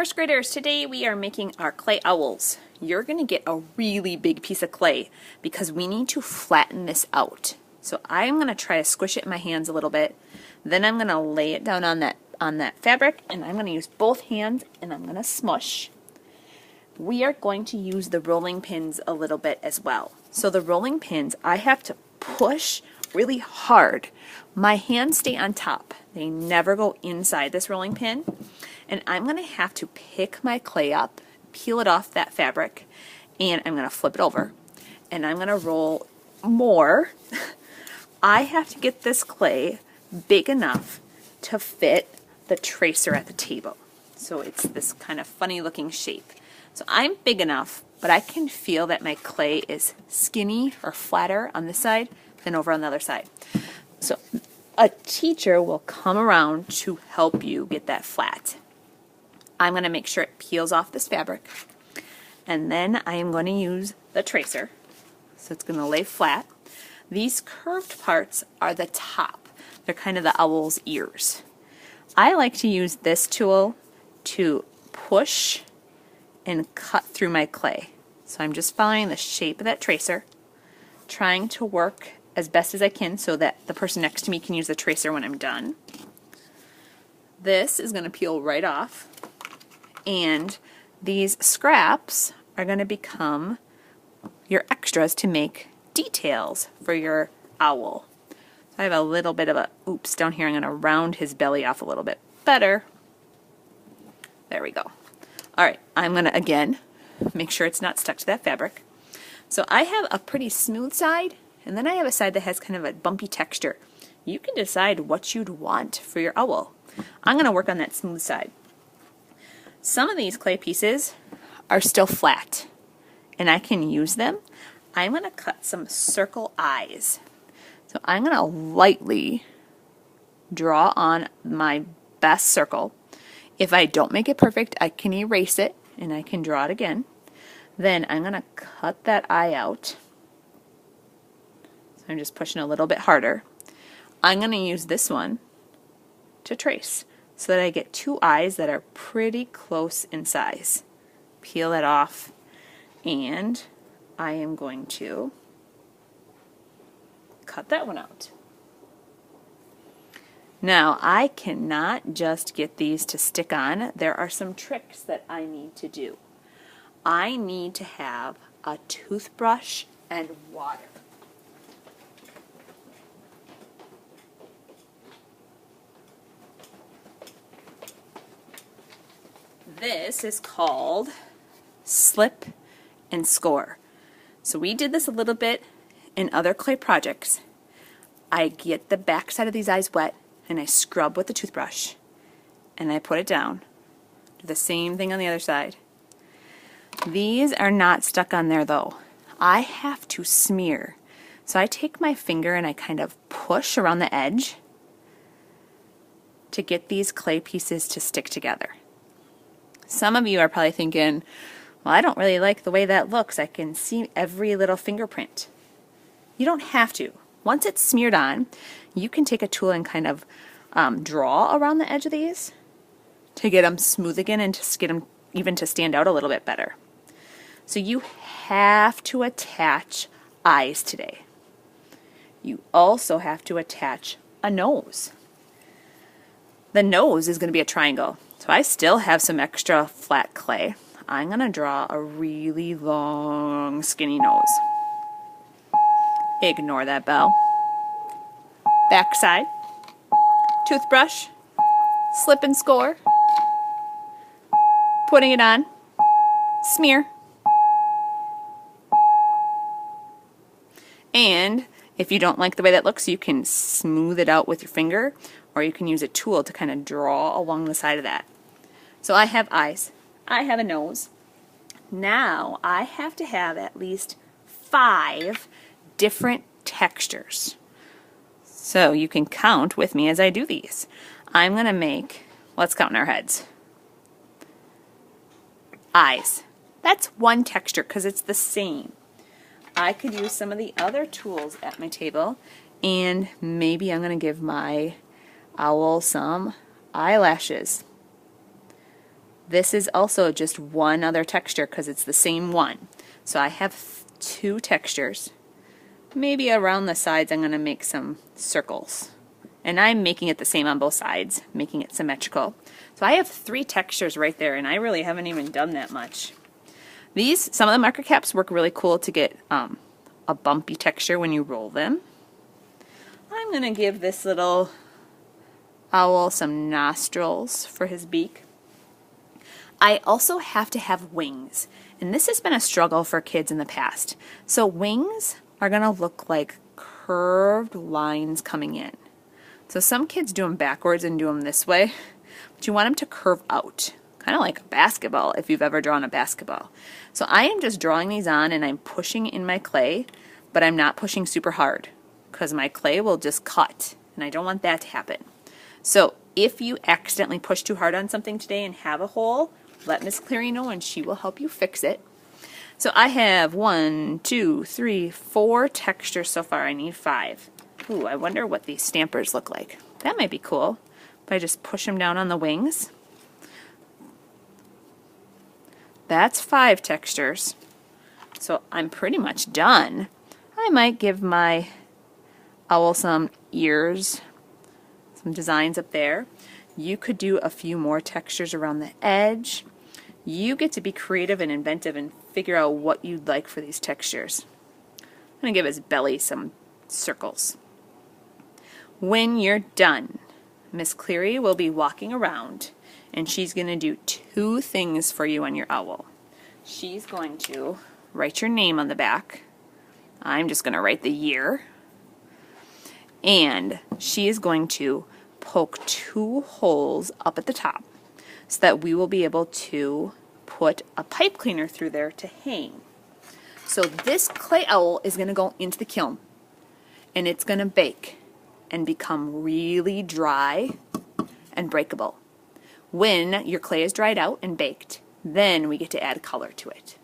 First graders, today we are making our clay owls. You're going to get a really big piece of clay because we need to flatten this out. So I'm going to try to squish it in my hands a little bit. Then I'm going to lay it down on that fabric, and I'm going to use both hands and I'm going to smush. We are going to use the rolling pins a little bit as well. So the rolling pins, I have to push really hard. My hands stay on top. They never go inside this rolling pin. And I'm going to have to pick my clay up, peel it off that fabric, and I'm going to flip it over. And I'm going to roll more. I have to get this clay big enough to fit the tracer at the table. So it's this kind of funny looking shape. So I'm big enough, but I can feel that my clay is skinny or flatter on this side than over on the other side. So a teacher will come around to help you get that flat. I'm going to make sure it peels off this fabric, and then I am going to use the tracer, so it's going to lay flat. These curved parts are the top. They're kind of the owl's ears. I like to use this tool to push and cut through my clay. So I'm just following the shape of that tracer, trying to work as best as I can so that the person next to me can use the tracer when I'm done. This is going to peel right off. And these scraps are going to become your extras to make details for your owl. So I have a little bit of a oops down here. I'm going to round his belly off a little bit better. There we go. Alright, I'm going to again make sure it's not stuck to that fabric. So I have a pretty smooth side, and then I have a side that has kind of a bumpy texture. You can decide what you'd want for your owl. I'm going to work on that smooth side. Some of these clay pieces are still flat, and I can use them. I'm going to cut some circle eyes. So I'm going to lightly draw on my best circle. If I don't make it perfect, I can erase it, and I can draw it again. Then I'm going to cut that eye out. So I'm just pushing a little bit harder. I'm going to use this one to trace, so that I get two eyes that are pretty close in size. Peel that off, and I am going to cut that one out. Now, I cannot just get these to stick on. There are some tricks that I need to do. I need to have a toothbrush and water. This is called slip and score. So we did this a little bit in other clay projects. I get the back side of these eyes wet and I scrub with the toothbrush and I put it down. Do the same thing on the other side. These are not stuck on there though. I have to smear. So I take my finger and I kind of push around the edge to get these clay pieces to stick together. Some of you are probably thinking, well, I don't really like the way that looks. I can see every little fingerprint. You don't have to. Once it's smeared on, you can take a tool and kind of draw around the edge of these to get them smooth again and to get them even to stand out a little bit better. So you have to attach eyes today. You also have to attach a nose. The nose is going to be a triangle. So I still have some extra flat clay. I'm going to draw a really long, skinny nose. Ignore that bell. Back side. Toothbrush. Slip and score. Putting it on. Smear. And if you don't like the way that looks, you can smooth it out with your finger, or you can use a tool to kind of draw along the side of that. So I have eyes. I have a nose. Now I have to have at least 5 different textures. So you can count with me as I do these. I'm going to make, let's count in our heads. Eyes. That's one texture because it's the same. I could use some of the other tools at my table, and maybe I'm going to give my owl some eyelashes. This is also just one other texture because it's the same one. So I have 2 textures. Maybe around the sides I'm going to make some circles. And I'm making it the same on both sides, making it symmetrical. So I have 3 textures right there, and I really haven't even done that much. Some of the marker caps work really cool to get a bumpy texture when you roll them. I'm going to give this little owl some nostrils for his beak. I also have to have wings, and this has been a struggle for kids in the past. So wings are going to look like curved lines coming in. So some kids do them backwards and do them this way, but you want them to curve out, kind of like a basketball if you've ever drawn a basketball. So I am just drawing these on and I'm pushing in my clay, but I'm not pushing super hard because my clay will just cut, and I don't want that to happen. So if you accidentally push too hard on something today and have a hole, let Miss Cleary know and she will help you fix it. So I have 1, 2, 3, 4 textures so far. I need 5. Ooh, I wonder what these stampers look like. That might be cool if I just push them down on the wings. That's 5 textures. So I'm pretty much done. I might give my owl some ears, some designs up there. You could do a few more textures around the edge. You get to be creative and inventive and figure out what you'd like for these textures. I'm going to give his belly some circles. When you're done, Miss Cleary will be walking around and she's going to do 2 things for you on your owl. She's going to write your name on the back. I'm just going to write the year. And she is going to poke 2 holes up at the top so that we will be able to put a pipe cleaner through there to hang. So this clay owl is going to go into the kiln and it's going to bake and become really dry and breakable. When your clay is dried out and baked, then we get to add color to it.